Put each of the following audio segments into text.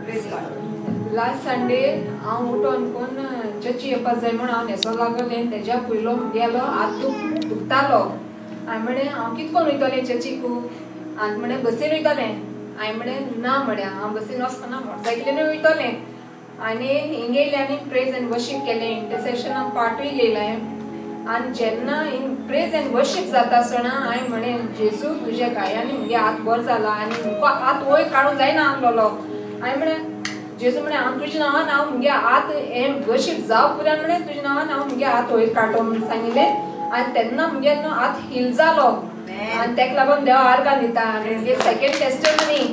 last Sunday हांव उठोन कोण चर्ची येवपाक जाय म्हण हांव न्हेसो लागलें तेज्या पयलो गेलो हात दुखतालो हांवें म्हळें हांव कितकोन वयतलें चर्चीकू हांवें म्हळें बसीन वयतलें हांवें म्हळें ना म्हळ्या हांव बसीन वचपाना मोटरसायकलीन वयतलें आनी हिंगा येयलें आनी प्रेज एंड वर्शीप केलें इंटरसेशनाक पार्टूय घेयलें आनी जेन्ना प्रेज एंड वर्शीप जाता आसतना हांवें म्हळें जेजू तुज्या गायांनी मुगे हात बरो जाला आनी मुको हात वयर काडूंक जायना आहलोलो हांवें म्हळें जेजू म्हळें हांव तुज्या नांवान हांव मुगे हात हें वर्शीप जावं पुरान म्हळें तुज्या नांवान हांव मुगे हात वयर काडटो म्हूण सांगिल्लें आनी तेन्ना मुगे न्हू हात हील जालो आनी तेका लागून देव आर्गां दिता आनी मुगे सेकेंड टेस्टिमनी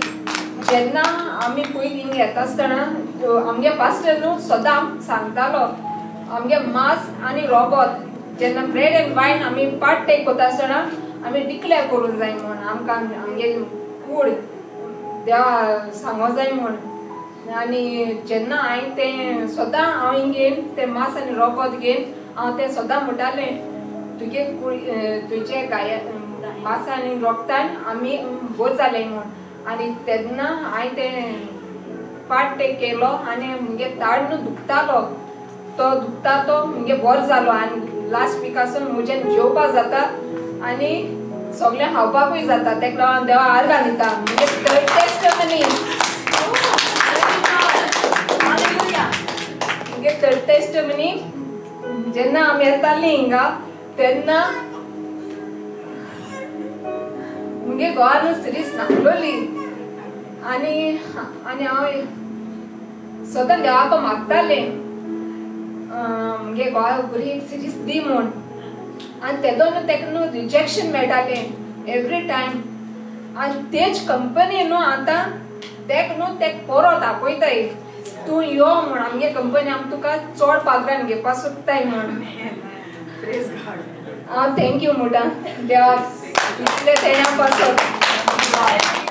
जेन्ना आमी पयलीं हिंगा येता आसतना आमगे पास्टर न्हू सदां सांगतालो आमगे मास आनी रोबोत जेन्ना ब्रेड एंड वायन आमी पार्ट टेक कोता आसतना आमी डिक्लेअर करूंक जाय म्हूण आमकां आमगे कूड देवा सांगो जाय म्हूण आनी जेन्ना हांवें तें सदां हांव हिंगेन तें मास आनी रोबोत घेवन हांव तें सदां म्हणटालें तुगे तुजे गाया मास आनी रोगतान आमी बोर जालें म्हूण आनी तेन्ना हांवें तें पार्ट टेक केलो आनी मुगे ताळ न्हू दुखतालो तो दुखता तो मुगे बरो जालो आनी लास्ट विकासून म्हज्यान जेवपाक जाता आनी सगळें खावपाकूय जाता तेका लागून देवा आर्गां दिता मुगे थर्ड टेस्टिमनी मुगे थर्ड टेस्टिमनी जेन्ना आमी येतालीं हिंगा तेन्ना मुगे घोवान सिरीस नासलोली आनी हांव सदां देवाको मागतालें मुगे घोवा बरी एक सिरीस दी म्हूण आनी तेदो न्हू तेका न्हू रिजेक्शन मेळटालें एवरी टायम आनी तेज कंपनी न्हू आतां तेका न्हू तेका परत आपयताय तूं यो म्हूण आमगे कंपनी आमी तुका चड पागरान घेवपाक सोदताय म्हूण हांव थँक्यू म्हणटा देवा इतलें तेण्या पासत